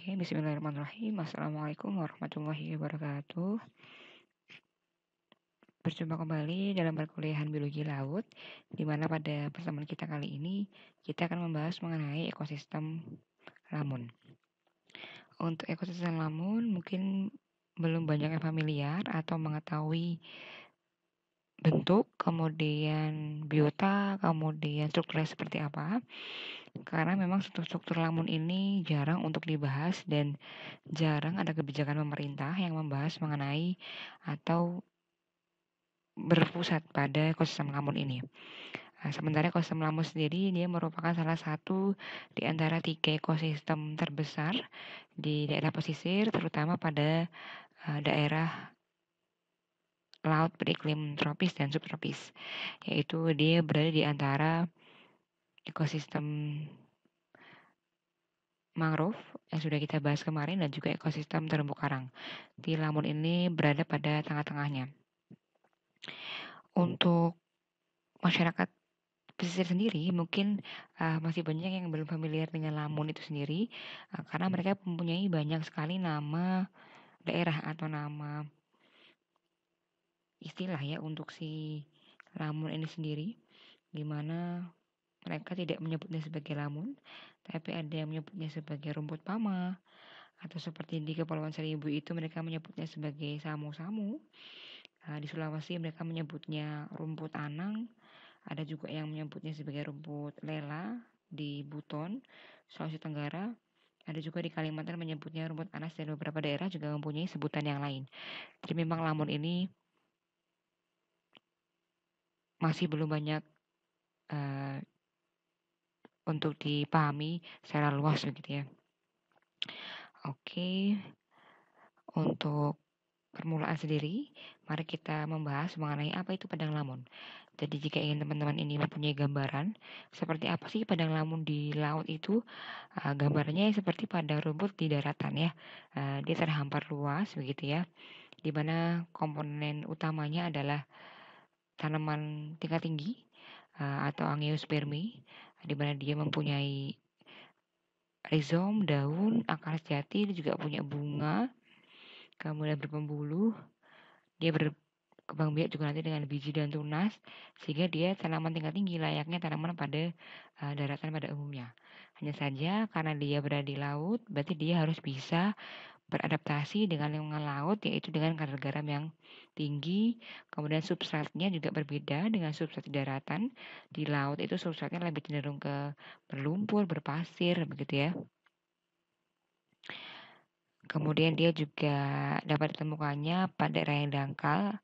Oke, bismillahirrahmanirrahim. Assalamualaikum warahmatullahi wabarakatuh. Berjumpa kembali dalam perkuliahan biologi laut, di mana pada pertemuan kita kali ini kita akan membahas mengenai ekosistem lamun. Untuk ekosistem lamun mungkin belum banyak yang familiar atau mengetahui bentuk, kemudian biota, kemudian strukturnya seperti apa. Karena memang struktur lamun ini jarang untuk dibahas dan jarang ada kebijakan pemerintah yang membahas mengenai atau berpusat pada ekosistem lamun ini. Sementara ekosistem lamun sendiri dia merupakan salah satu di antara 3 ekosistem terbesar di daerah pesisir, terutama pada daerah laut beriklim tropis dan subtropis, yaitu dia berada di antara ekosistem mangrove yang sudah kita bahas kemarin dan juga ekosistem terumbu karang. Di lamun ini berada pada tengah-tengahnya. Untuk masyarakat pesisir sendiri mungkin masih banyak yang belum familiar dengan lamun itu sendiri, karena mereka mempunyai banyak sekali nama daerah atau nama istilah ya untuk si lamun ini sendiri, di mana mereka tidak menyebutnya sebagai lamun, tapi ada yang menyebutnya sebagai rumput pama, atau seperti di Kepulauan Seribu itu mereka menyebutnya sebagai samu-samu. Di Sulawesi mereka menyebutnya rumput anang, ada juga yang menyebutnya sebagai rumput lela di Buton, Sulawesi Tenggara. Ada juga di Kalimantan menyebutnya rumput anas dan beberapa daerah juga mempunyai sebutan yang lain. Jadi memang lamun ini masih belum banyak untuk dipahami secara luas begitu ya. Oke, untuk permulaan sendiri, mari kita membahas mengenai apa itu padang lamun. Jadi jika ingin teman-teman ini mempunyai gambaran seperti apa sih padang lamun di laut itu, gambarnya seperti padang rumput di daratan ya. Dia terhampar luas begitu ya, di mana komponen utamanya adalah tanaman tingkat tinggi atau angiospermi, di mana dia mempunyai rizom, daun, akar sejati, dia juga punya bunga, kemudian berpembuluh, dia berkembang biak juga nanti dengan biji dan tunas, sehingga dia tanaman tingkat tinggi layaknya tanaman pada daratan pada umumnya. Hanya saja karena dia berada di laut, berarti dia harus bisa beradaptasi dengan lingkungan laut, yaitu dengan kadar garam yang tinggi. Kemudian substratnya juga berbeda dengan substrat di daratan. Di laut itu substratnya lebih cenderung ke berlumpur, berpasir, begitu ya. Kemudian dia juga dapat ditemukannya pada daerah yang dangkal,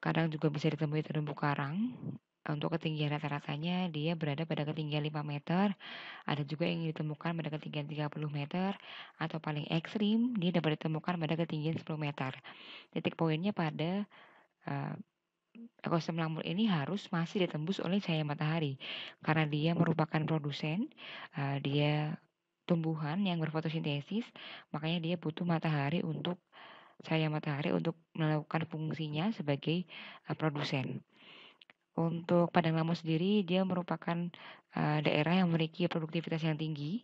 kadang juga bisa ditemui terumbu karang. Untuk ketinggian rata-ratanya dia berada pada ketinggian 5 meter, ada juga yang ditemukan pada ketinggian 30 meter, atau paling ekstrim dia dapat ditemukan pada ketinggian 10 meter. Titik poinnya pada ekosistem lamun ini harus masih ditembus oleh cahaya matahari, karena dia merupakan produsen, dia tumbuhan yang berfotosintesis, makanya dia butuh matahari untuk cahaya matahari untuk melakukan fungsinya sebagai produsen. Untuk padang lamun sendiri dia merupakan daerah yang memiliki produktivitas yang tinggi,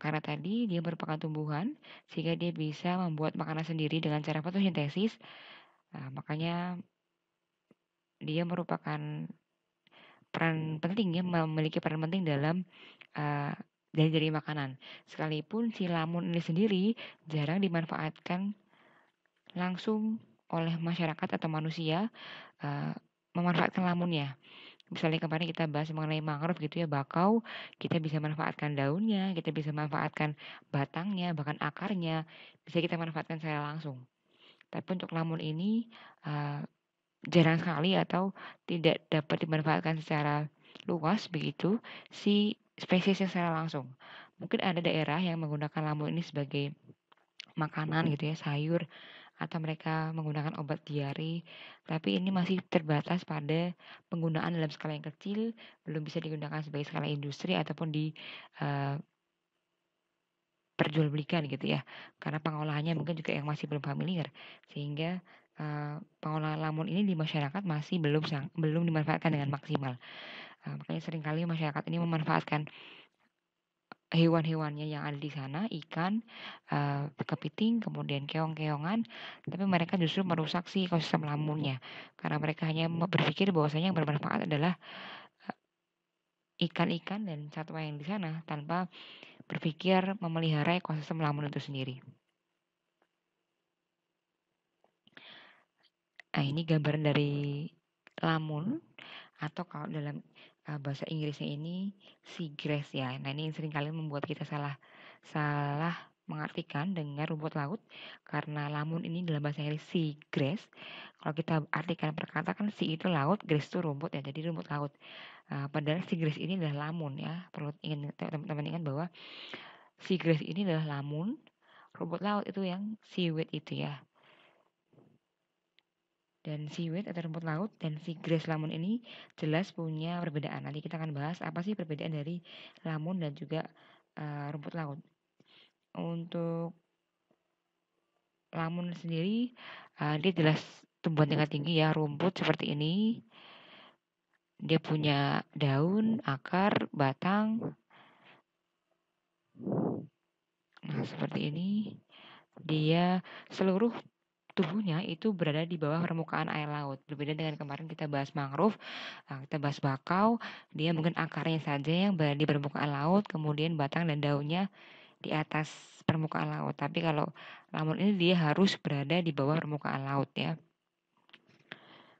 karena tadi dia merupakan tumbuhan sehingga dia bisa membuat makanan sendiri dengan cara fotosintesis. Makanya dia merupakan memiliki peran penting dalam dari makanan. Sekalipun si lamun ini sendiri jarang dimanfaatkan langsung oleh masyarakat atau manusia memanfaatkan lamunnya. Misalnya kemarin kita bahas mengenai mangrove gitu ya, bakau, kita bisa manfaatkan daunnya, kita bisa manfaatkan batangnya, bahkan akarnya, bisa kita manfaatkan secara langsung. Tapi untuk lamun ini jarang sekali atau tidak dapat dimanfaatkan secara luas begitu si spesiesnya secara langsung. Mungkin ada daerah yang menggunakan lamun ini sebagai makanan gitu ya, sayur, atau mereka menggunakan obat diare, tapi ini masih terbatas pada penggunaan dalam skala yang kecil, belum bisa digunakan sebagai skala industri ataupun perjualbelikan gitu ya. Karena pengolahannya mungkin juga yang masih belum familiar, sehingga pengolahan lamun ini di masyarakat masih belum dimanfaatkan dengan maksimal. Makanya seringkali masyarakat ini memanfaatkan hewan-hewannya yang ada di sana, ikan, kepiting, kemudian keong-keongan, tapi mereka justru merusak si ekosistem lamunnya. Karena mereka hanya berpikir bahwasanya yang bermanfaat adalah ikan-ikan dan satwa yang di sana tanpa berpikir memelihara ekosistem lamun itu sendiri. Nah, ini gambaran dari lamun atau kalau dalam bahasa Inggrisnya ini seagrass ya. Nah, ini seringkali membuat kita salah mengartikan dengan rumput laut karena lamun ini dalam bahasa Inggris seagrass. Kalau kita artikan per kata kan sea itu laut, grass itu rumput ya, jadi rumput laut. Padahal seagrass ini adalah lamun ya. Perlu teman-teman ingat bahwa seagrass ini adalah lamun, rumput laut itu yang seaweed itu ya. Dan seaweed atau rumput laut dan si grass lamun ini jelas punya perbedaan. Nanti kita akan bahas apa sih perbedaan dari lamun dan juga rumput laut. Untuk lamun sendiri dia jelas tumbuhan tingkat tinggi ya, rumput seperti ini. Dia punya daun, akar, batang. Nah, seperti ini. Dia seluruh tubuhnya itu berada di bawah permukaan air laut. Berbeda dengan kemarin kita bahas mangrove, kita bahas bakau, dia mungkin akarnya saja yang berada di permukaan laut, kemudian batang dan daunnya di atas permukaan laut. Tapi kalau lamun ini dia harus berada di bawah permukaan laut ya.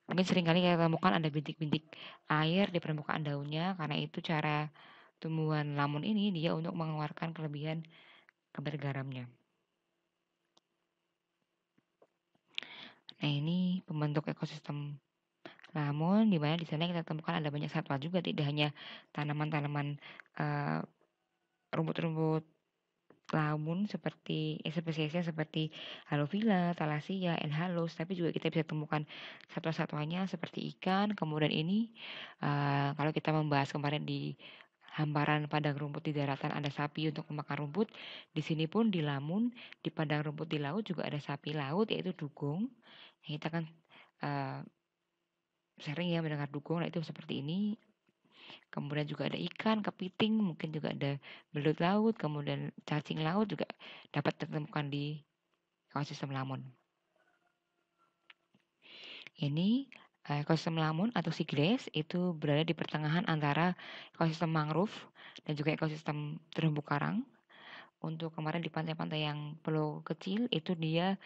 Mungkin seringkali kita temukan ada bintik-bintik air di permukaan daunnya, karena itu cara tumbuhan lamun ini dia untuk mengeluarkan kelebihan kadar garamnya. Nah, ini pembentuk ekosistem lamun di mana di sana kita temukan ada banyak satwa juga, tidak hanya tanaman-tanaman rumput-rumput lamun seperti spesiesnya seperti Halophila, Thalassia, Enhalus, tapi juga kita bisa temukan satwa-satwanya seperti ikan. Kemudian ini kalau kita membahas kemarin di hamparan padang rumput di daratan ada sapi untuk memakan rumput. Di sini pun di lamun, di padang rumput di laut juga ada sapi laut yaitu dugong. Kita kan sering ya mendengar dugong, nah itu seperti ini. Kemudian juga ada ikan, kepiting, mungkin juga ada belut laut, kemudian cacing laut juga dapat ditemukan di ekosistem lamun. Ini ekosistem lamun atau seagrass itu berada di pertengahan antara ekosistem mangrove dan juga ekosistem terumbu karang. Untuk kemarin di pantai-pantai yang pulau kecil itu dia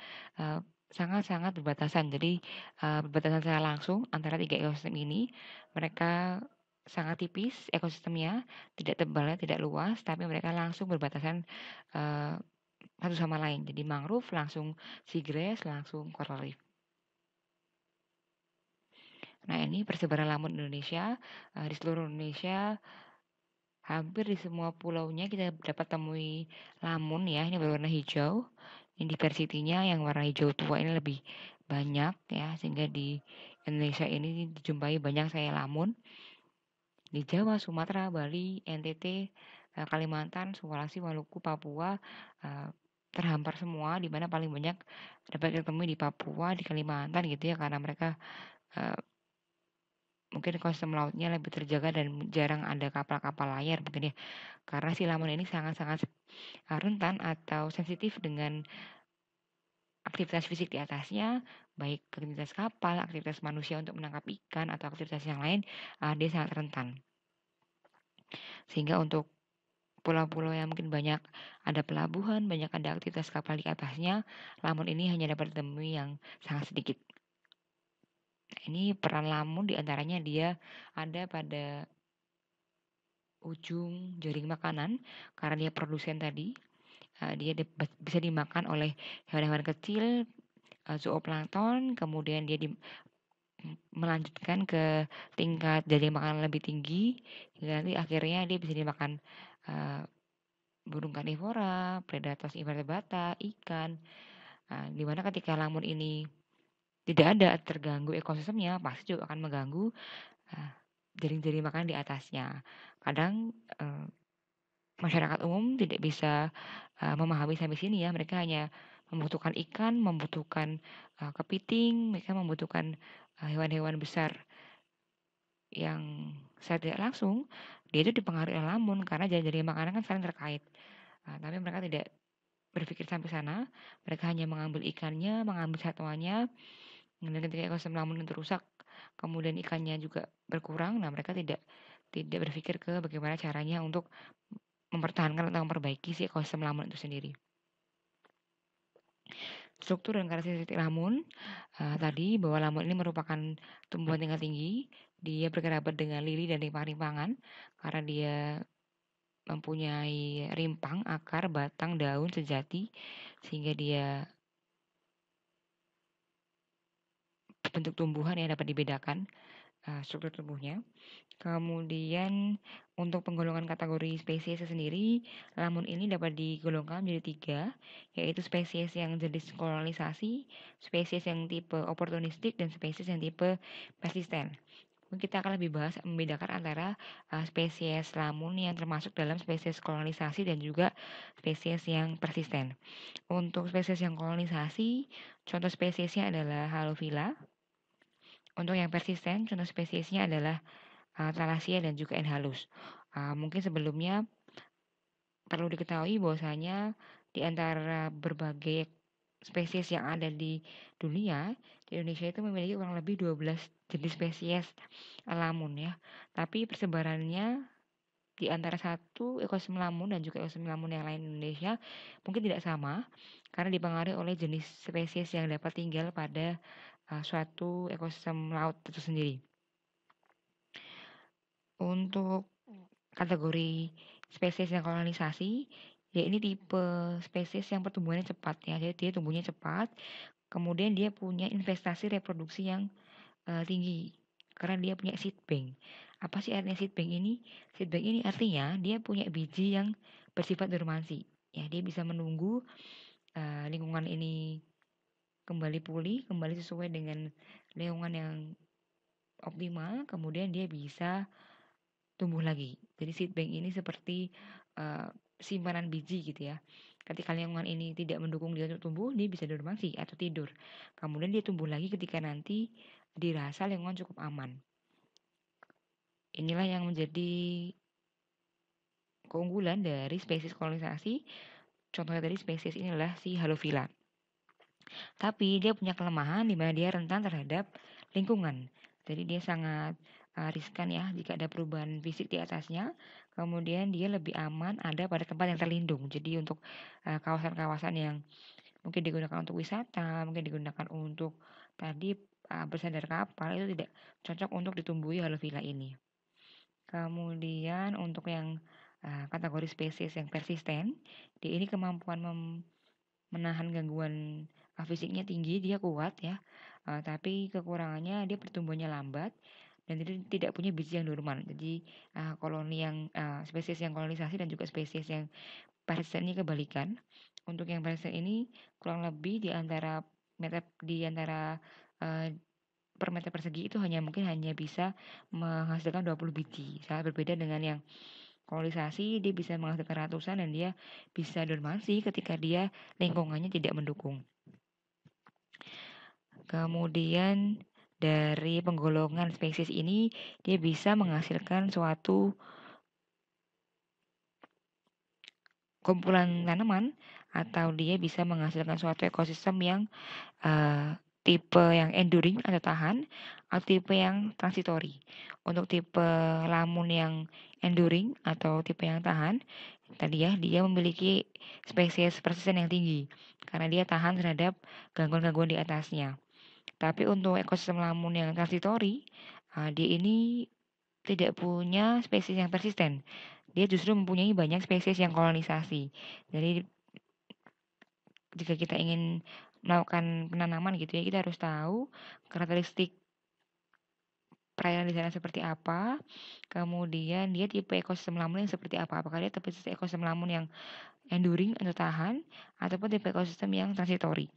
sangat-sangat berbatasan. Jadi berbatasan secara langsung antara tiga ekosistem ini. Mereka sangat tipis ekosistemnya, tidak tebalnya, tidak luas, tapi mereka langsung berbatasan satu sama lain. Jadi mangrove langsung seagrass, langsung coral reef. Nah, ini persebaran lamun Indonesia. Di seluruh Indonesia hampir di semua pulaunya kita dapat temui lamun ya, ini berwarna hijau. Ini diversitinya yang warna hijau tua ini lebih banyak ya, sehingga di Indonesia ini dijumpai banyak saya lamun. Di Jawa, Sumatera, Bali, NTT, Kalimantan, Sulawesi, Maluku, Papua terhampar semua, di mana paling banyak dapat ditemui di Papua, di Kalimantan gitu ya, karena mereka mungkin ekosistem lautnya lebih terjaga dan jarang ada kapal-kapal layar mungkin ya. Karena si lamun ini sangat-sangat rentan atau sensitif dengan aktivitas fisik di atasnya, baik aktivitas kapal, aktivitas manusia untuk menangkap ikan atau aktivitas yang lain, dia sangat rentan. Sehingga untuk pulau-pulau yang mungkin banyak ada pelabuhan, banyak ada aktivitas kapal di atasnya, lamun ini hanya dapat ditemui yang sangat sedikit. Nah, ini peran lamun diantaranya dia ada pada ujung jaring makanan karena dia produsen tadi. Dia bisa dimakan oleh hewan-hewan kecil, zooplankton, kemudian dia melanjutkan ke tingkat jaring makanan lebih tinggi, hingga nanti akhirnya dia bisa dimakan burung karnivora, predator invertebrata, ikan. Di mana ketika lamun ini tidak ada terganggu ekosistemnya, pasti juga akan mengganggu jaring-jaring makanan di atasnya. Kadang masyarakat umum tidak bisa memahami sampai sini ya. Mereka hanya membutuhkan ikan, membutuhkan kepiting, mereka membutuhkan hewan-hewan besar yang secara tidak langsung dia itu dipengaruhi oleh lamun karena jadi makanan kan saling terkait. Tapi mereka tidak berpikir sampai sana, mereka hanya mengambil ikannya, mengambil satwanya, dan ketika ekosistem lamun itu rusak, kemudian ikannya juga berkurang, nah mereka tidak berpikir ke bagaimana caranya untuk mempertahankan atau memperbaiki si ekosistem lamun itu sendiri. Struktur dan karakteristik lamun, tadi bahwa lamun ini merupakan tumbuhan tingkat tinggi, dia berkerabat dengan lili dan rimpang-rimpangan karena dia mempunyai rimpang, akar, batang, daun sejati sehingga dia bentuk tumbuhan yang dapat dibedakan struktur tubuhnya. Kemudian untuk penggolongan kategori spesies sendiri, lamun ini dapat digolongkan menjadi 3, yaitu spesies yang jenis kolonisasi, spesies yang tipe oportunistik, dan spesies yang tipe persisten. Kita akan lebih bahas membedakan antara spesies lamun yang termasuk dalam spesies kolonisasi dan juga spesies yang persisten. Untuk spesies yang kolonisasi, contoh spesiesnya adalah Halophila. Untuk yang persisten, contoh spesiesnya adalah Thalassiya dan juga Enhalus. Mungkin sebelumnya perlu diketahui bahwasanya di antara berbagai spesies yang ada di dunia, di Indonesia itu memiliki kurang lebih 12 jenis spesies lamun ya. Tapi persebarannya di antara satu ekosistem lamun dan juga ekosistem lamun yang lain di Indonesia mungkin tidak sama karena dipengaruhi oleh jenis spesies yang dapat tinggal pada suatu ekosistem laut itu sendiri. Untuk kategori spesies yang kolonisasi, ya ini tipe spesies yang pertumbuhannya cepat ya. Jadi dia tumbuhnya cepat, kemudian dia punya investasi reproduksi yang tinggi karena dia punya seed bank. Apa sih artinya seed bank ini? Seed bank ini artinya dia punya biji yang bersifat dormansi. Ya, dia bisa menunggu lingkungan ini kembali pulih, kembali sesuai dengan lingkungan yang optimal, kemudian dia bisa tumbuh lagi. Jadi seed bank ini seperti simpanan biji gitu ya. Ketika lingkungan ini tidak mendukung dia untuk tumbuh, dia bisa dormansi atau tidur. Kemudian dia tumbuh lagi ketika nanti dirasa lingkungan cukup aman. Inilah yang menjadi keunggulan dari spesies kolonisasi. Contohnya tadi spesies ini adalah si Halophila. Tapi dia punya kelemahan di mana dia rentan terhadap lingkungan. Jadi dia sangat riskan ya jika ada perubahan fisik di atasnya. Kemudian dia lebih aman ada pada tempat yang terlindung. Jadi untuk kawasan-kawasan yang mungkin digunakan untuk wisata, mungkin digunakan untuk tadi bersandar kapal itu tidak cocok untuk ditumbuhi Halophila ini. Kemudian untuk yang kategori spesies yang persisten, dia ini kemampuan menahan gangguan fisiknya tinggi, dia kuat ya. Tapi kekurangannya dia pertumbuhannya lambat dan tidak punya biji yang dorman. Jadi koloni yang spesies yang kolonisasi dan juga spesies yang persisten ini kebalikan. Untuk yang persisten ini kurang lebih di antara uh, per meter persegi itu mungkin hanya bisa menghasilkan 20 biji. Sangat berbeda dengan yang kolonisasi, dia bisa menghasilkan ratusan dan dia bisa dormansi ketika dia lingkungannya tidak mendukung. Kemudian dari penggolongan spesies ini dia bisa menghasilkan suatu kumpulan tanaman atau dia bisa menghasilkan suatu ekosistem yang tipe yang enduring atau tahan atau tipe yang transitory. Untuk tipe lamun yang enduring atau tipe yang tahan, tadi ya dia memiliki spesies persisten yang tinggi karena dia tahan terhadap gangguan-gangguan di atasnya. Tapi untuk ekosistem lamun yang transitory, dia ini tidak punya spesies yang persisten. Dia justru mempunyai banyak spesies yang kolonisasi. Jadi jika kita ingin melakukan penanaman gitu ya, kita harus tahu karakteristik perairan di sana seperti apa, kemudian dia tipe ekosistem lamun yang seperti apa. Apakah dia tipe ekosistem lamun yang enduring atau tahan, ataupun tipe ekosistem yang transitory.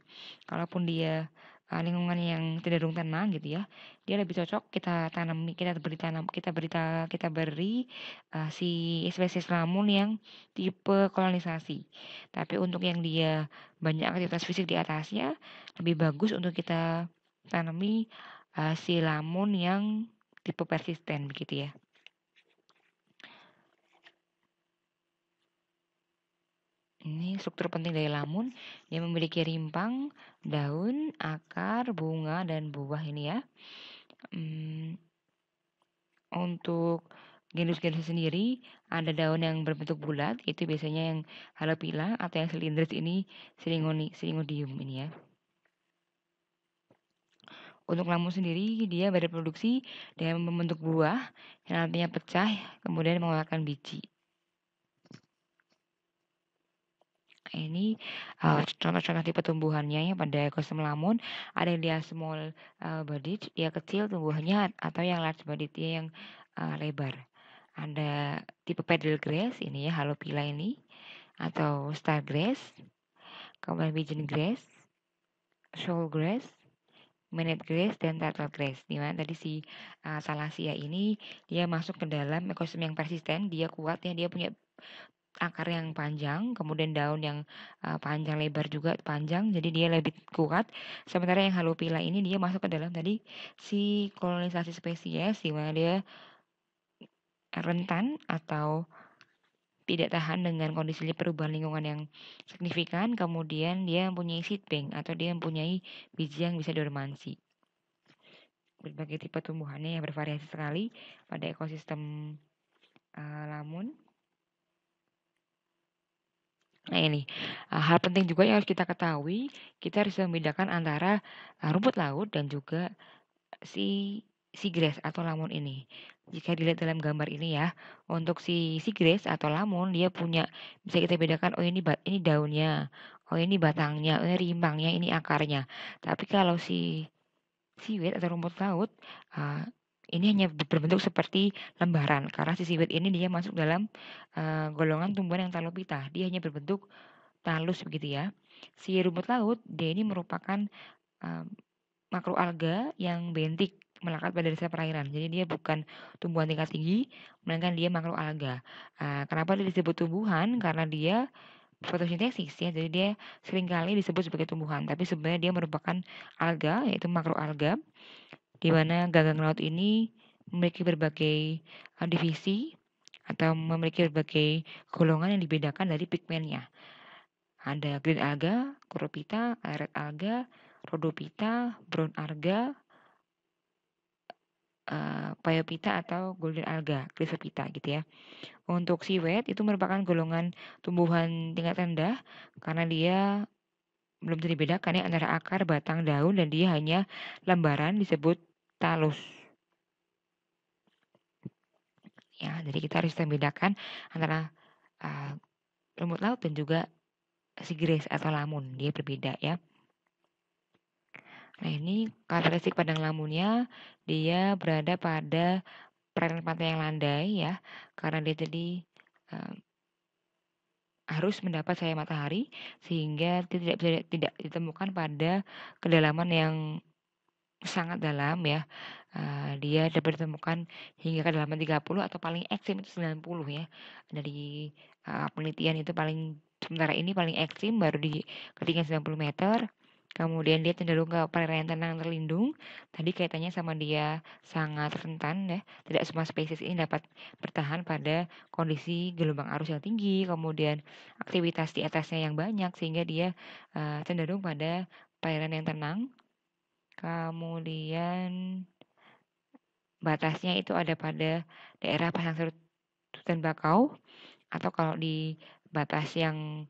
Kalaupun dia lingkungan yang cenderung tenang gitu ya, dia lebih cocok kita beri si spesies lamun yang tipe kolonisasi. Tapi untuk yang dia banyak aktivitas fisik di atasnya, lebih bagus untuk kita tanami si lamun yang tipe persisten begitu ya. Ini struktur penting dari lamun yang memiliki rimpang, daun, akar, bunga, dan buah ini ya. Untuk genus-genus sendiri ada daun yang berbentuk bulat, itu biasanya yang Halopila, atau yang silindris ini Syringodium ini ya. Untuk lamun sendiri dia bereproduksi dengan membentuk buah yang nantinya pecah kemudian mengeluarkan biji. Ini contoh-contoh tipe tumbuhannya ya pada ekosistem lamun. Ada yang dia small bodied, dia kecil tumbuhannya, atau yang large bodied, dia yang lebar. Ada tipe peddle grass ini ya, Halopila ini, atau star grass, kemudian pigeon grass, shoal grass, minute grass, dan turtle grass. Dimana tadi si Salacia ini dia masuk ke dalam ekosistem yang persisten, dia kuat ya, dia punya akar yang panjang, kemudian daun yang panjang lebar juga panjang, jadi dia lebih kuat. Sementara yang Halopila ini dia masuk ke dalam tadi si kolonisasi spesies, di mana dia rentan atau tidak tahan dengan kondisi perubahan lingkungan yang signifikan, kemudian dia mempunyai seed bank atau dia mempunyai biji yang bisa dormansi. Berbagai tipe tumbuhannya yang bervariasi sekali pada ekosistem lamun. Nah ini, hal penting juga yang harus kita ketahui, kita harus membedakan antara rumput laut dan juga si seagrass atau lamun ini. Jika dilihat dalam gambar ini ya, untuk si seagrass atau lamun dia punya, bisa kita bedakan, oh ini daunnya, oh ini batangnya, oh ini rimbangnya, ini akarnya. Tapi kalau si seaweed atau rumput laut, ini hanya berbentuk seperti lembaran karena si seaweed ini dia masuk dalam golongan tumbuhan yang talopita. Dia hanya berbentuk talus begitu ya. Si rumput laut dia ini merupakan makroalga yang bentik melekat pada dasar perairan. Jadi dia bukan tumbuhan tingkat tinggi, melainkan dia makroalga. Kenapa dia disebut tumbuhan? Karena dia fotosintesis ya. Jadi dia seringkali disebut sebagai tumbuhan, tapi sebenarnya dia merupakan alga, yaitu makroalga, di mana gagang laut ini memiliki berbagai divisi atau memiliki berbagai golongan yang dibedakan dari pigmennya. Ada green alga, chlorophyta, red alga, rhodophyta, brown alga, phaeophyta atau golden alga, chrysophyta gitu ya. Untuk seaweed itu merupakan golongan tumbuhan tingkat rendah karena dia belum bisa dibedakan ya antara akar, batang, daun, dan dia hanya lembaran disebut talus. Ya, jadi kita harus membedakan antara rumput laut dan juga seagrass atau lamun, dia berbeda ya. Nah ini karakteristik padang lamunnya, dia berada pada perairan pantai yang landai ya, karena dia tadi harus mendapat cahaya matahari sehingga dia tidak ditemukan pada kedalaman yang sangat dalam ya. Dia dapat ditemukan hingga kedalaman 30 atau paling ekstrim itu 90 ya. Dari penelitian itu sementara ini paling ekstrim baru di ketinggian 90 meter. Kemudian dia cenderung ke perairan tenang terlindung. Tadi kaitannya sama dia sangat rentan ya. Tidak semua spesies ini dapat bertahan pada kondisi gelombang arus yang tinggi, kemudian aktivitas di atasnya yang banyak sehingga dia cenderung pada perairan yang tenang. Kemudian batasnya itu ada pada daerah pasang surut dan bakau, atau kalau di batas yang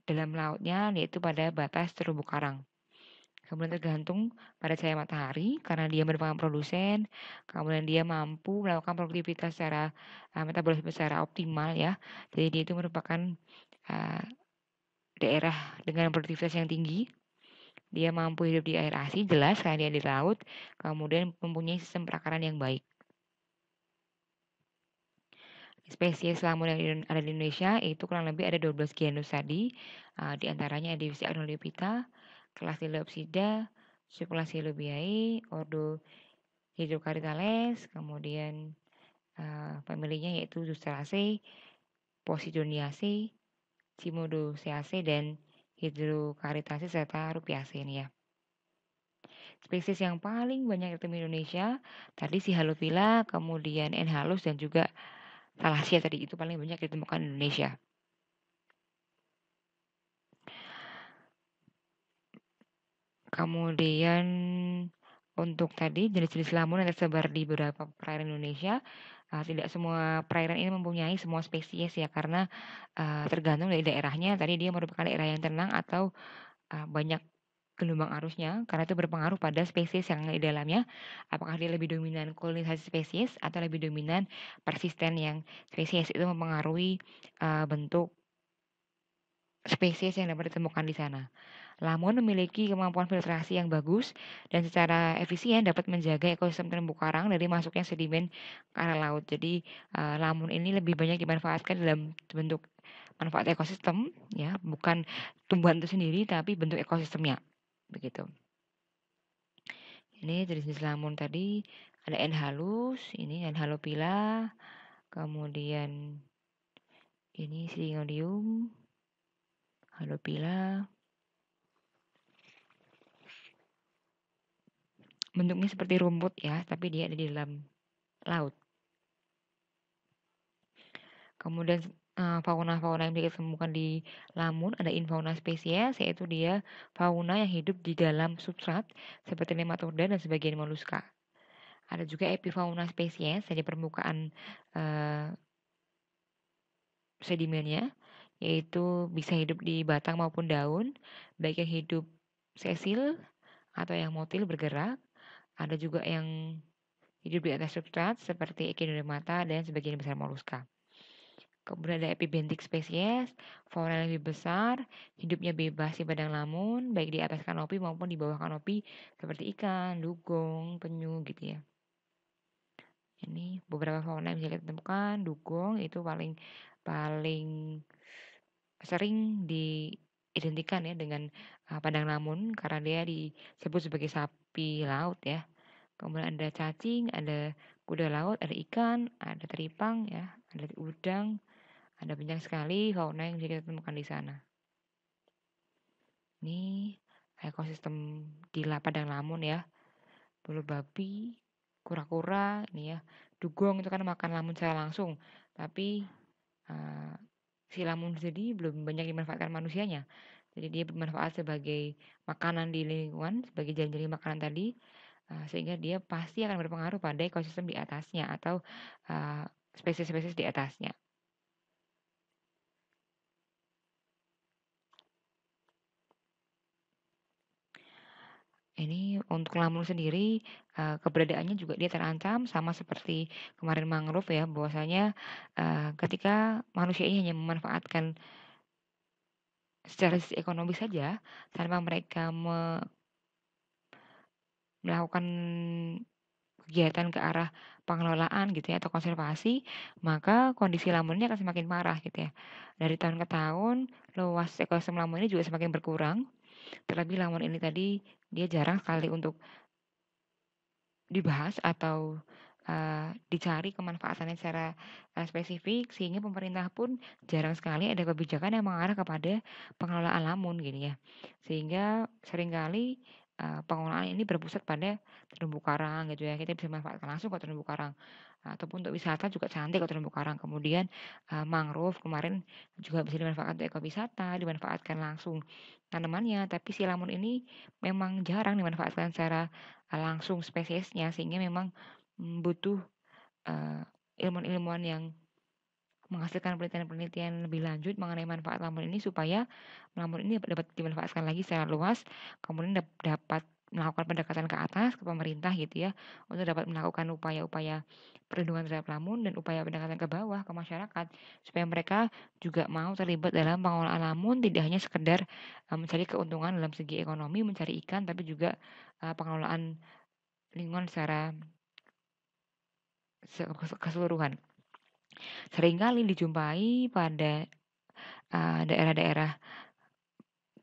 dalam lautnya yaitu pada batas terumbu karang. Kemudian tergantung pada cahaya matahari karena dia merupakan produsen, kemudian dia mampu melakukan produktivitas secara metabolisme secara optimal ya. Jadi dia itu merupakan daerah dengan produktivitas yang tinggi. Dia mampu hidup di air asin, jelas karena dia di laut, kemudian mempunyai sistem perakaran yang baik. Spesies lamun yang ada di Indonesia itu kurang lebih ada 12 genus tadi. Di antaranya ada divisi Arnolipita, kelas Lileopsida, subkelas Hilobiae, ordo Hydrocarytales, kemudian familinya yaitu Zosteraceae, Posidoniaceae, Cimodoceaceae, dan Hydrocarytaceae serta Rupiaceae ini ya. Spesies yang paling banyak ketemu di Indonesia tadi si Halophila, kemudian N. halus dan juga Thalassia tadi itu paling banyak ditemukan di Indonesia. Kemudian untuk tadi jenis-jenis lamun yang tersebar di beberapa perairan Indonesia, tidak semua perairan ini mempunyai semua spesies ya karena tergantung dari daerahnya. Tadi dia merupakan daerah yang tenang atau banyak gelombang arusnya, karena itu berpengaruh pada spesies yang di dalamnya. Apakah dia lebih dominan kolonisasi spesies atau lebih dominan persisten yang spesies itu mempengaruhi bentuk spesies yang dapat ditemukan di sana. Lamun memiliki kemampuan filtrasi yang bagus dan secara efisien dapat menjaga ekosistem terumbu karang dari masuknya sedimen ke arah laut. Jadi lamun ini lebih banyak dimanfaatkan dalam bentuk manfaat ekosistem, ya, bukan tumbuhan itu sendiri, tapi bentuk ekosistemnya, begitu. Ini jenis-jenis lamun tadi ada N. halus, ini N. halophila, kemudian ini Syngonium, halophila. Bentuknya seperti rumput ya, tapi dia ada di dalam laut. Kemudian fauna-fauna yang ditemukan di lamun ada infauna spesies, yaitu dia fauna yang hidup di dalam substrat seperti nematoda dan sebagian moluska. Ada juga epifauna spesies di permukaan sedimennya, yaitu bisa hidup di batang maupun daun, baik yang hidup sesil atau yang motil bergerak. Ada juga yang hidup di atas substrat seperti Echinodermata dan sebagian besar moluska. Kemudian ada epibentik spesies, fauna yang lebih besar, hidupnya bebas di padang lamun, baik di atas kanopi maupun di bawah kanopi, seperti ikan, dugong, penyu gitu ya. Ini beberapa fauna yang bisa kita temukan. Dugong itu paling sering diidentikan ya dengan padang lamun karena dia disebut sebagai sapi laut ya. Kemudian ada cacing, ada kuda laut, ada ikan, ada teripang ya, ada udang, ada banyak sekali fauna yang bisa kita temukan di sana. Ini ekosistem di padang lamun ya. Bulu babi, kura-kura, ini ya. Dugong itu kan makan lamun secara langsung, tapi si lamun sendiri belum banyak dimanfaatkan manusianya. Jadi dia bermanfaat sebagai makanan di lingkungan, sebagai jaring-jaring makanan tadi, sehingga dia pasti akan berpengaruh pada ekosistem di atasnya atau spesies-spesies di atasnya. Ini untuk lamun sendiri keberadaannya juga dia terancam sama seperti kemarin mangrove ya, bahwasanya ketika manusia ini hanya memanfaatkan secara sisi ekonomi saja tanpa mereka melakukan kegiatan ke arah pengelolaan gitu ya atau konservasi, maka kondisi lamun ini akan semakin parah gitu ya. Dari tahun ke tahun, luas ekosistem lamun ini juga semakin berkurang. Terlebih lamun ini tadi dia jarang sekali untuk dibahas atau dicari kemanfaatannya secara spesifik sehingga pemerintah pun jarang sekali ada kebijakan yang mengarah kepada pengelolaan lamun gitu ya. Sehingga seringkali pengelolaan ini berpusat pada terumbu karang gitu ya. Kita bisa manfaatkan langsung ke terumbu karang. Ataupun untuk wisata juga cantik ke terumbu karang. Kemudian mangrove kemarin juga bisa dimanfaatkan untuk ekowisata, dimanfaatkan langsung tanamannya. Tapi si lamun ini memang jarang dimanfaatkan secara langsung spesiesnya sehingga memang butuh ilmuwan-ilmuwan yang menghasilkan penelitian-penelitian lebih lanjut mengenai manfaat lamun ini supaya lamun ini dapat dimanfaatkan lagi secara luas, kemudian dapat melakukan pendekatan ke atas ke pemerintah gitu ya untuk dapat melakukan upaya-upaya perlindungan terhadap lamun dan upaya pendekatan ke bawah ke masyarakat supaya mereka juga mau terlibat dalam pengelolaan lamun, tidak hanya sekedar mencari keuntungan dalam segi ekonomi mencari ikan tapi juga pengelolaan lingkungan secara keseluruhan. Seringkali dijumpai pada daerah-daerah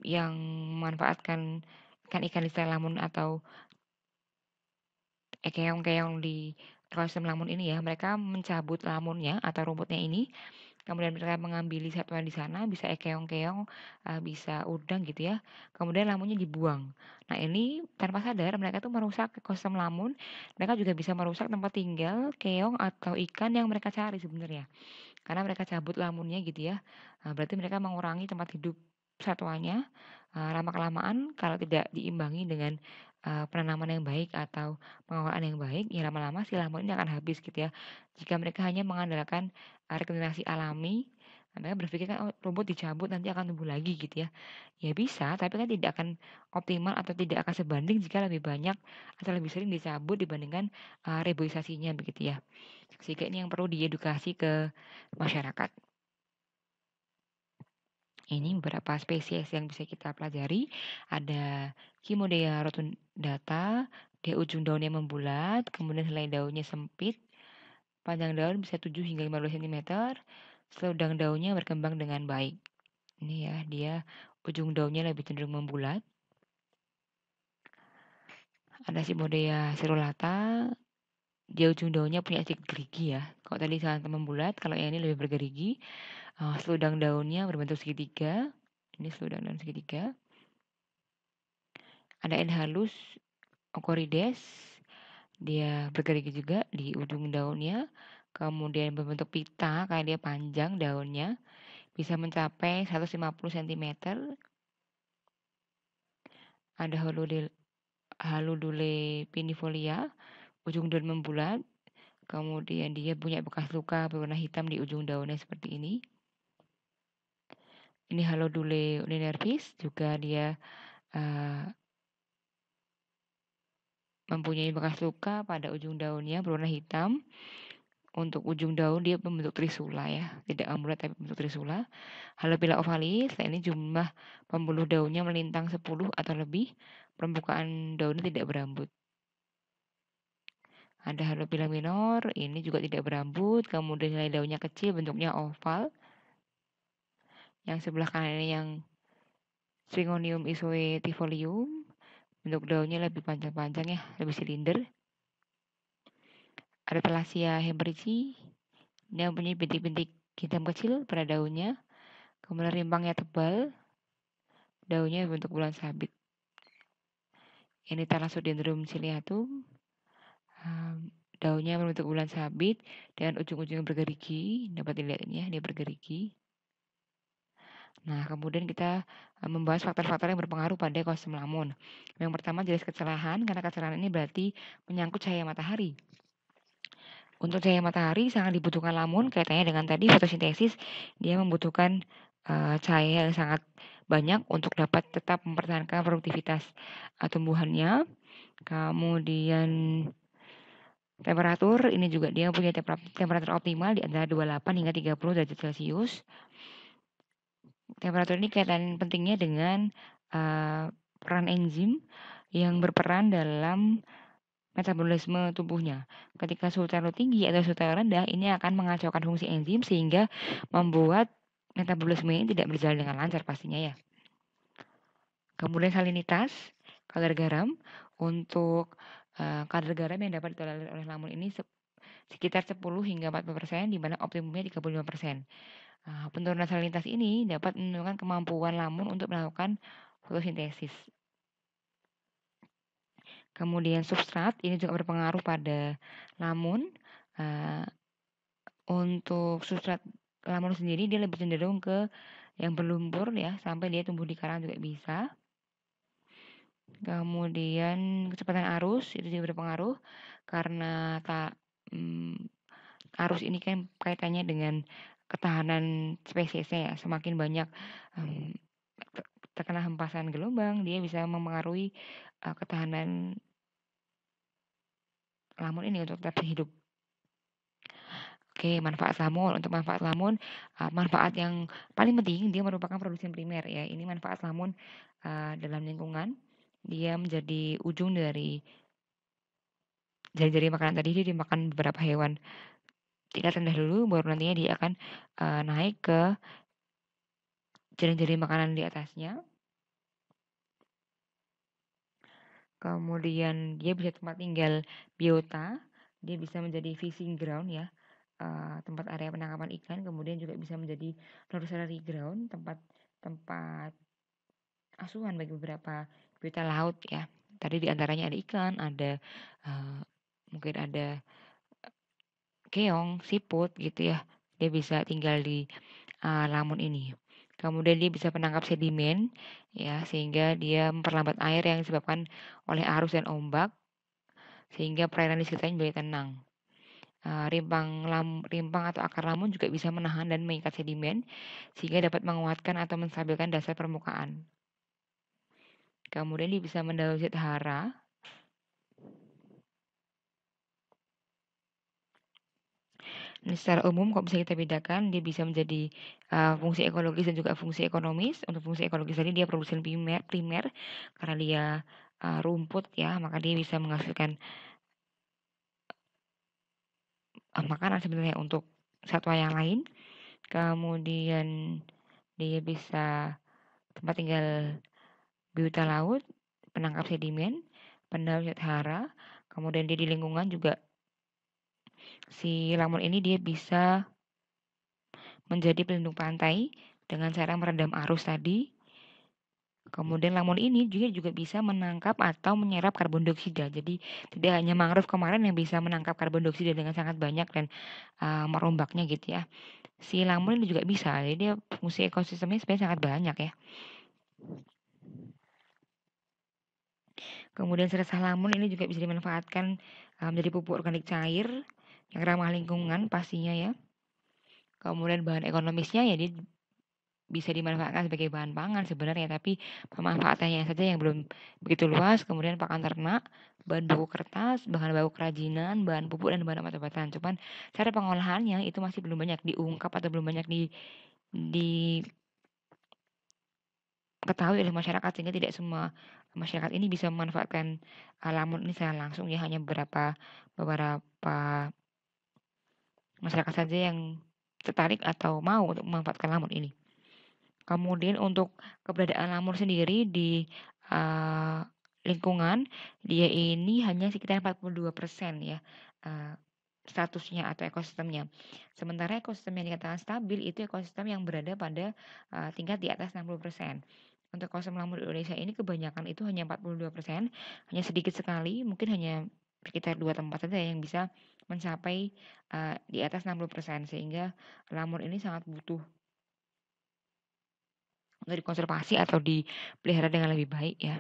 yang memanfaatkan ikan-ikan di sekitar lamun atau keong-keong di ekosistem lamun ini ya, mereka mencabut lamunnya atau rumputnya ini kemudian mereka mengambil satwa di sana, bisa keong-keong, bisa udang gitu ya, kemudian lamunnya dibuang. Nah ini tanpa sadar mereka tuh merusak ekosistem lamun, mereka juga bisa merusak tempat tinggal keong atau ikan yang mereka cari sebenarnya. Karena mereka cabut lamunnya gitu ya, berarti mereka mengurangi tempat hidup satwanya, lama-kelamaan kalau tidak diimbangi dengan, penanaman yang baik atau pengelolaan yang baik, ya lama-lama si lamun ini akan habis gitu ya. Jika mereka hanya mengandalkan, regenerasi alami, mereka berpikir kan, "Oh rumput dicabut nanti akan tumbuh lagi," gitu ya. Ya bisa, tapi kan tidak akan optimal atau tidak akan sebanding jika lebih banyak atau lebih sering dicabut dibandingkan, reboisasinya begitu ya. Sehingga ini yang perlu diedukasi ke masyarakat. Ini beberapa spesies yang bisa kita pelajari. Ada Chimodea rotundata, dia ujung daunnya membulat, kemudian helai daunnya sempit, panjang daun bisa 7 hingga 15 cm, seludang daunnya berkembang dengan baik. Ini ya, dia ujung daunnya lebih cenderung membulat. Ada Chimodea cerulata, dia ujung daunnya punya sedikit gerigi ya. Kalau tadi sangat membulat, kalau yang ini lebih bergerigi. Seludang daunnya berbentuk segitiga. Ini seludang daun segitiga. Ada Enhalus ocorides. Dia bergerigi juga di ujung daunnya. Kemudian berbentuk pita, kayak dia panjang daunnya. Bisa mencapai 150 cm. Ada Haludule pinifolia, ujung daun membulat. Kemudian dia punya bekas luka berwarna hitam di ujung daunnya seperti ini. Ini Halodule uninervis, juga dia mempunyai bekas luka pada ujung daunnya berwarna hitam. Untuk ujung daun dia membentuk trisula ya, tidak ambulat tapi bentuk trisula. Halopila ovalis, nah ini jumlah pembuluh daunnya melintang 10 atau lebih. Permukaan daunnya tidak berambut. Ada Halopila minor, ini juga tidak berambut. Kemudian nilai daunnya kecil, bentuknya oval. Yang sebelah kanan ini yang Stringonium isoetifolium, bentuk daunnya lebih panjang-panjang ya, lebih silinder. Ada Thalassia hemerici, dia mempunyai bintik-bintik hitam kecil pada daunnya. Kemudian rimbangnya tebal, daunnya berbentuk bulan sabit. Ini Thalassodendron ciliatum, daunnya berbentuk bulan sabit dengan ujung-ujungnya bergerigi. Dapat dilihat ini ya, dia bergerigi. Nah, kemudian kita membahas faktor-faktor yang berpengaruh pada ekosistem lamun. Yang pertama jenis kecerahan, karena kecerahan ini berarti menyangkut cahaya matahari. Untuk cahaya matahari sangat dibutuhkan lamun, kaitannya dengan tadi fotosintesis, dia membutuhkan cahaya yang sangat banyak untuk dapat tetap mempertahankan produktivitas tumbuhannya. Kemudian temperatur, ini juga dia punya temperatur optimal di antara 28 hingga 30 derajat Celcius. Temperatur ini kaitan pentingnya dengan peran enzim yang berperan dalam metabolisme tubuhnya. Ketika suhu terlalu tinggi atau suhu terlalu rendah, ini akan mengacaukan fungsi enzim sehingga membuat metabolisme ini tidak berjalan dengan lancar pastinya ya. Kemudian salinitas, kadar garam. Untuk kadar garam yang dapat ditolerir oleh lamun ini sekitar 10 hingga 40%, di mana optimumnya 35%. Penurunan salinitas ini dapat menurunkan kemampuan lamun untuk melakukan fotosintesis. Kemudian substrat ini juga berpengaruh pada lamun. Untuk substrat lamun sendiri dia lebih cenderung ke yang berlumpur ya, sampai dia tumbuh di karang juga bisa. Kemudian kecepatan arus itu juga berpengaruh karena arus ini kan kaitannya dengan ketahanan spesiesnya ya. Semakin banyak terkena hempasan gelombang, dia bisa mempengaruhi ketahanan lamun ini untuk tetap hidup. Oke, manfaat lamun. Untuk manfaat lamun, manfaat yang paling penting dia merupakan produksi primer ya. Ini manfaat lamun dalam lingkungan. Dia menjadi ujung dari jari-jari makanan tadi. Dia dimakan beberapa hewan tingkat rendah dulu, baru nantinya dia akan naik ke jari-jari makanan di atasnya. Kemudian dia bisa tempat tinggal biota. Dia bisa menjadi fishing ground ya. tempat area penangkapan ikan, kemudian juga bisa menjadi nursery ground, tempat tempat asuhan bagi beberapa biota laut ya. Tadi di antaranya ada ikan, ada mungkin ada keong, siput gitu ya. Dia bisa tinggal di lamun ini. Kemudian dia bisa menangkap sedimen ya, sehingga dia memperlambat air yang disebabkan oleh arus dan ombak, sehingga perairan di sekitarnya menjadi tenang. Rimpang atau akar lamun juga bisa menahan dan mengikat sedimen sehingga dapat menguatkan atau menstabilkan dasar permukaan. Kemudian dia bisa mendaur zat hara. Ini secara umum kok bisa kita bedakan, dia bisa menjadi fungsi ekologis dan juga fungsi ekonomis. Untuk fungsi ekologis tadi dia produsen primer karena dia rumput ya, maka dia bisa menghasilkan makanan sebenarnya untuk satwa yang lain. Kemudian dia bisa tempat tinggal biota laut, penangkap sedimen, pendaur zat hara. Kemudian dia di lingkungan juga si lamun ini dia bisa menjadi pelindung pantai dengan cara meredam arus tadi. Kemudian lamun ini juga bisa menangkap atau menyerap karbon dioksida. Jadi tidak hanya mangrove kemarin yang bisa menangkap karbon dioksida dengan sangat banyak dan merombaknya gitu ya. Si lamun ini juga bisa. Jadi dia fungsi ekosistemnya sebenarnya sangat banyak ya. Kemudian seresah lamun ini juga bisa dimanfaatkan menjadi pupuk organik cair yang ramah lingkungan pastinya ya. Kemudian bahan ekonomisnya ya dia bisa dimanfaatkan sebagai bahan pangan sebenarnya, tapi pemanfaatannya saja yang belum begitu luas. Kemudian pakan ternak, bahan baku kertas, bahan baku kerajinan, bahan pupuk dan bahan obat-obatan. Cuman cara pengolahannya itu masih belum banyak diungkap atau belum banyak diketahui oleh masyarakat, sehingga tidak semua masyarakat ini bisa memanfaatkan lamun ini secara langsung ya, hanya beberapa masyarakat saja yang tertarik atau mau untuk memanfaatkan lamun ini. Kemudian untuk keberadaan lamur sendiri di lingkungan, dia ini hanya sekitar 42% ya statusnya atau ekosistemnya. Sementara ekosistem yang dikatakan stabil itu ekosistem yang berada pada tingkat di atas 60%. Untuk ekosistem lamur di Indonesia ini kebanyakan itu hanya 42%, hanya sedikit sekali, mungkin hanya sekitar 2 tempat saja yang bisa mencapai di atas 60%, sehingga lamur ini sangat butuh untuk dikonservasi atau dipelihara dengan lebih baik ya.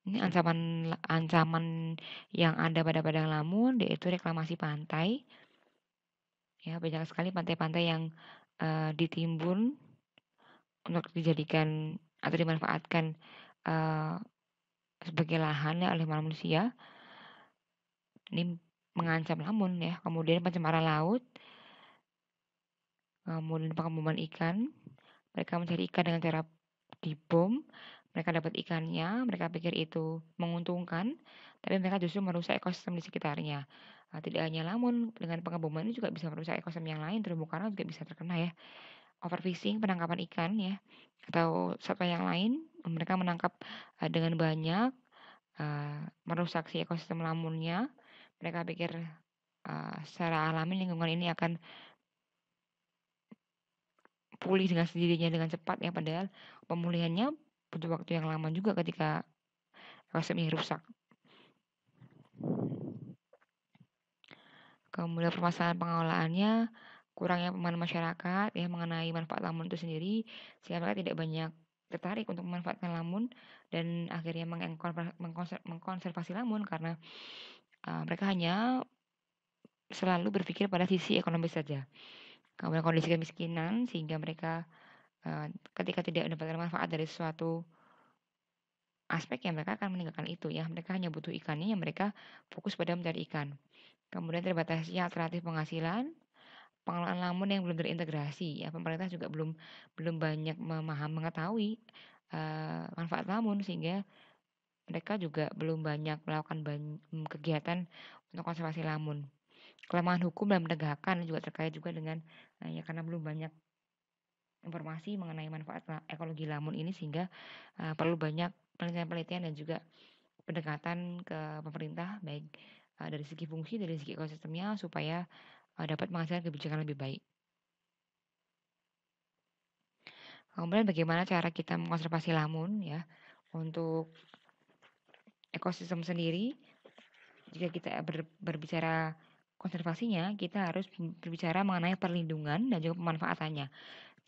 Ini ancaman yang ada pada padang lamun, yaitu reklamasi pantai. Ya, banyak sekali pantai-pantai yang ditimbun untuk dijadikan atau dimanfaatkan sebagai lahan ya oleh manusia. Ini mengancam lamun ya. Kemudian pencemaran laut, kemudian pengembangan ikan. Mereka mencari ikan dengan cara dibom, mereka dapat ikannya, mereka pikir itu menguntungkan, tapi mereka justru merusak ekosistem di sekitarnya. Tidak hanya lamun, dengan pengeboman ini juga bisa merusak ekosistem yang lain, terumbu karang juga bisa terkena ya. Overfishing, penangkapan ikan ya, atau satwa yang lain, mereka menangkap dengan banyak, merusak si ekosistem lamunnya. Mereka pikir secara alami lingkungan ini akan pulih dengan sendirinya dengan cepat ya, padahal pemulihannya butuh waktu yang lama juga ketika ekosistemnya rusak. Kemudian permasalahan pengelolaannya, kurangnya pemahaman masyarakat ya mengenai manfaat lamun itu sendiri, sehingga mereka tidak banyak tertarik untuk memanfaatkan lamun dan akhirnya mengkonservasi lamun karena mereka hanya selalu berpikir pada sisi ekonomi saja. Kemudian kondisi kemiskinan sehingga mereka ketika tidak mendapatkan manfaat dari suatu aspek yang mereka akan meninggalkan itu ya. Mereka hanya butuh ikannya yang mereka fokus pada mencari ikan. Kemudian terbatasnya alternatif penghasilan, pengelolaan lamun yang belum terintegrasi ya. Pemerintah juga belum banyak mengetahui manfaat lamun, sehingga mereka juga belum banyak melakukan kegiatan untuk konservasi lamun. Kelemahan hukum dan penegakan juga terkait juga dengan ya karena belum banyak informasi mengenai manfaat ekologi lamun ini, sehingga perlu banyak penelitian-penelitian dan juga pendekatan ke pemerintah baik dari segi fungsi, dari segi ekosistemnya supaya dapat menghasilkan kebijakan lebih baik. Kemudian bagaimana cara kita mengkonservasi lamun ya untuk ekosistem sendiri. Jika kita berbicara konservasinya, kita harus berbicara mengenai perlindungan dan juga pemanfaatannya.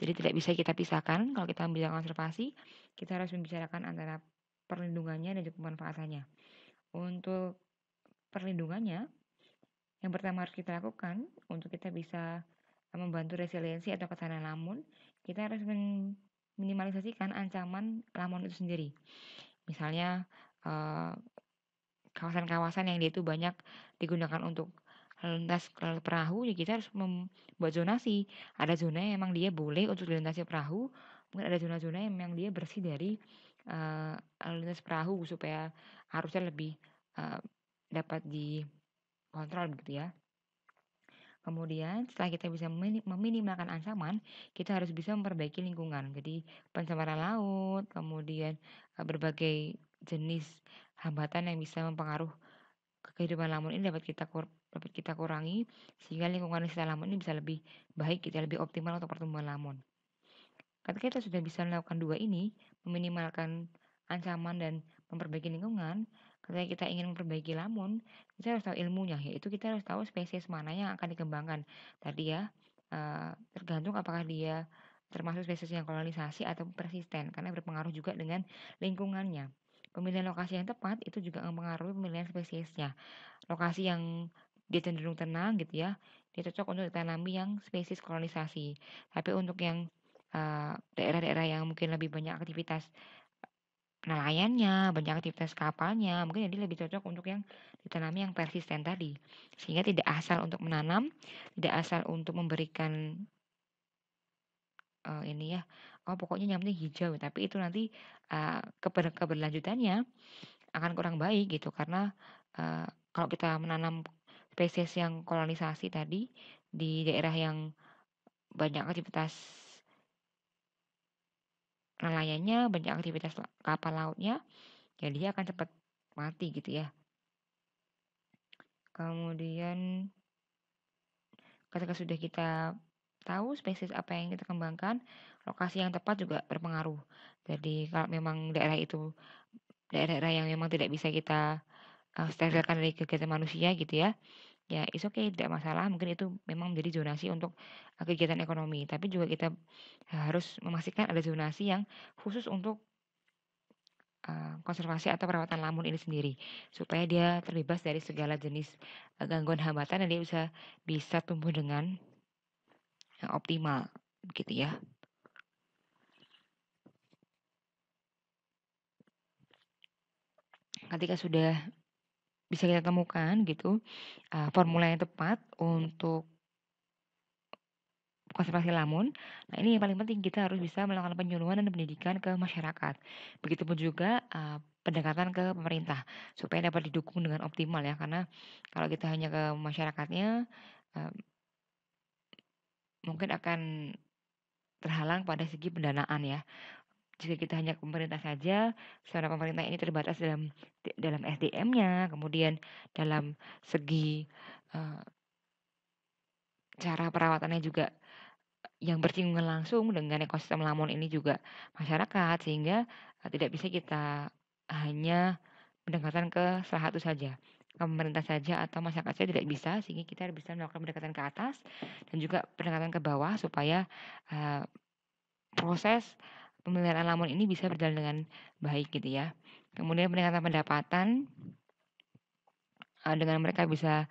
Jadi tidak bisa kita pisahkan kalau kita membicarakan konservasi, kita harus membicarakan antara perlindungannya dan juga pemanfaatannya. Untuk perlindungannya, yang pertama harus kita lakukan untuk kita bisa membantu resiliensi atau ketahanan lamun, kita harus minimalisasikan ancaman lamun itu sendiri. Misalnya kawasan-kawasan yang dia itu banyak digunakan untuk lintas perahu, ya kita harus membuat zonasi. Ada zona yang memang dia boleh untuk dilintasi perahu, mungkin ada zona-zona yang memang dia bersih dari lintas perahu supaya harusnya lebih dapat dikontrol begitu ya. Kemudian setelah kita bisa meminimalkan ancaman, kita harus bisa memperbaiki lingkungan. Jadi pencemaran laut, kemudian berbagai jenis hambatan yang bisa mempengaruhi kehidupan lamun ini dapat kita kurangi sehingga lingkungan sekitar lamun ini bisa lebih baik, kita lebih optimal untuk pertumbuhan lamun. Ketika kita sudah bisa melakukan dua ini, meminimalkan ancaman dan memperbaiki lingkungan, ketika kita ingin memperbaiki lamun, kita harus tahu ilmunya, yaitu kita harus tahu spesies mana yang akan dikembangkan. Tadi ya, tergantung apakah dia termasuk spesies yang kolonisasi atau persisten, karena berpengaruh juga dengan lingkungannya. Pemilihan lokasi yang tepat itu juga mempengaruhi pemilihan spesiesnya. Lokasi yang dia cenderung tenang gitu ya, dia cocok untuk ditanami yang spesies kolonisasi. Tapi untuk yang daerah-daerah yang mungkin lebih banyak aktivitas nelayannya, banyak aktivitas kapalnya, mungkin jadi lebih cocok untuk yang ditanami yang persisten tadi. Sehingga tidak asal untuk menanam, tidak asal untuk memberikan ini ya, oh pokoknya yang penting hijau, tapi itu nanti keberlanjutannya akan kurang baik gitu karena kalau kita menanam spesies yang kolonisasi tadi di daerah yang banyak aktivitas nelayannya, banyak aktivitas kapal lautnya, ya dia akan cepat mati gitu ya. Kemudian ketika sudah kita tahu spesies apa yang kita kembangkan, lokasi yang tepat juga berpengaruh. Jadi kalau memang daerah itu daerah-daerah yang memang tidak bisa kita sterilkan dari kegiatan manusia gitu ya, ya it's okay, tidak masalah, mungkin itu memang menjadi zonasi untuk kegiatan ekonomi. Tapi juga kita harus memastikan ada zonasi yang khusus untuk konservasi atau perawatan lamun ini sendiri supaya dia terbebas dari segala jenis gangguan hambatan dan dia bisa tumbuh dengan optimal begitu ya. Ketika sudah bisa kita temukan gitu formula yang tepat untuk konservasi lamun. Nah, ini yang paling penting kita harus bisa melakukan penyuluhan dan pendidikan ke masyarakat. Begitupun juga pendekatan ke pemerintah supaya dapat didukung dengan optimal ya. Karena kalau kita hanya ke masyarakatnya mungkin akan terhalang pada segi pendanaan ya. Jika kita hanya ke pemerintah saja, secara pemerintah ini terbatas dalam SDM-nya, kemudian dalam segi cara perawatannya juga yang bersinggungan langsung dengan ekosistem lamun ini juga masyarakat, sehingga tidak bisa kita hanya pendekatan ke salah satu saja, ke pemerintah saja atau masyarakat saja tidak bisa, sehingga kita bisa melakukan pendekatan ke atas dan juga pendekatan ke bawah supaya proses pemeliharaan lamun ini bisa berjalan dengan baik gitu ya. Kemudian peningkatan pendapatan dengan mereka bisa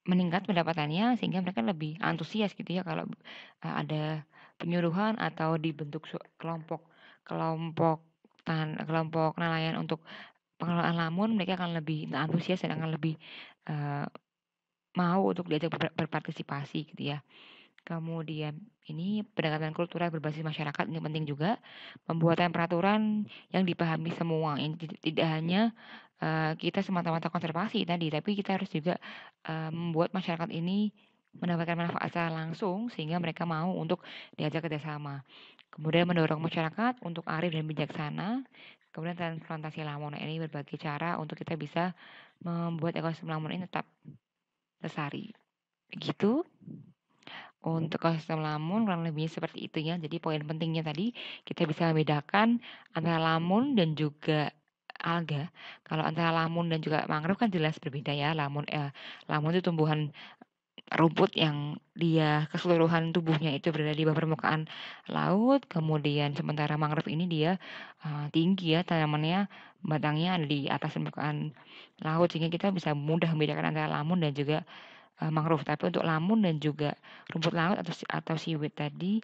meningkat pendapatannya sehingga mereka lebih antusias gitu ya kalau ada penyuluhan atau dibentuk kelompok nelayan untuk pengelolaan lamun, mereka akan lebih antusias dan akan lebih mau untuk diajak berpartisipasi gitu ya. Kemudian ini pendekatan kultural berbasis masyarakat ini penting juga, pembuatan peraturan yang dipahami semua, yang tidak hanya kita semata-mata konservasi tadi, tapi kita harus juga membuat masyarakat ini mendapatkan manfaat secara langsung sehingga mereka mau untuk diajak kerjasama. Kemudian mendorong masyarakat untuk arif dan bijaksana. Kemudian transplantasi lamun. Nah, ini berbagai cara untuk kita bisa membuat ekosistem lamun ini tetap lestari. Begitu untuk ekosistem lamun kurang lebihnya seperti itu ya. Jadi poin pentingnya tadi kita bisa membedakan antara lamun dan juga alga. Kalau antara lamun dan juga mangrove kan jelas berbeda ya. Lamun itu tumbuhan rumput yang dia keseluruhan tubuhnya itu berada di bawah permukaan laut, kemudian sementara mangrove ini dia tinggi ya, tanamannya batangnya ada di atas permukaan laut sehingga kita bisa mudah membedakan antara lamun dan juga mangrove. Tapi untuk lamun dan juga rumput laut atau seaweed tadi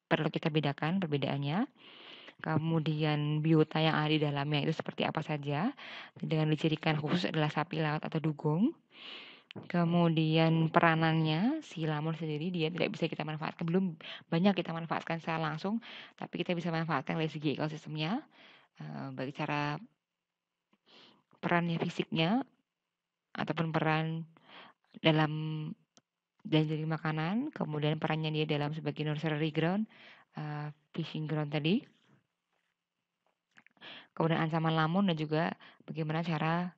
perlu kita bedakan perbedaannya. Kemudian biota yang ada di dalamnya itu seperti apa saja. Dengan dicirikan khusus adalah sapi laut atau dugong. Kemudian peranannya si lamun sendiri dia tidak bisa kita manfaatkan, belum banyak kita manfaatkan secara langsung, tapi kita bisa manfaatkan dari segi ekosistemnya, baik cara perannya fisiknya ataupun peran dalam dan jadi makanan, kemudian perannya dia dalam sebagai nursery ground, fishing ground tadi, kemudian ancaman lamun dan juga bagaimana cara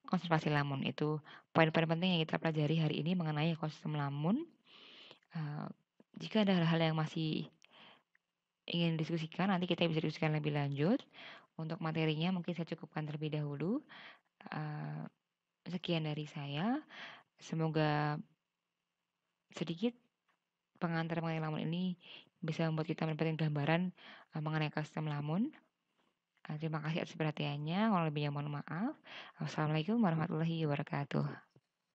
konservasi lamun. Itu poin-poin penting yang kita pelajari hari ini mengenai ekosistem lamun. Jika ada hal-hal yang masih ingin diskusikan, nanti kita bisa diskusikan lebih lanjut. Untuk materinya mungkin saya cukupkan terlebih dahulu. Sekian dari saya. Semoga sedikit pengantar mengenai lamun ini bisa membuat kita mendapatkan gambaran mengenai ekosistem lamun. Terima kasih atas perhatiannya. Kalau lebihnya mohon maaf. Wassalamualaikum warahmatullahi wabarakatuh.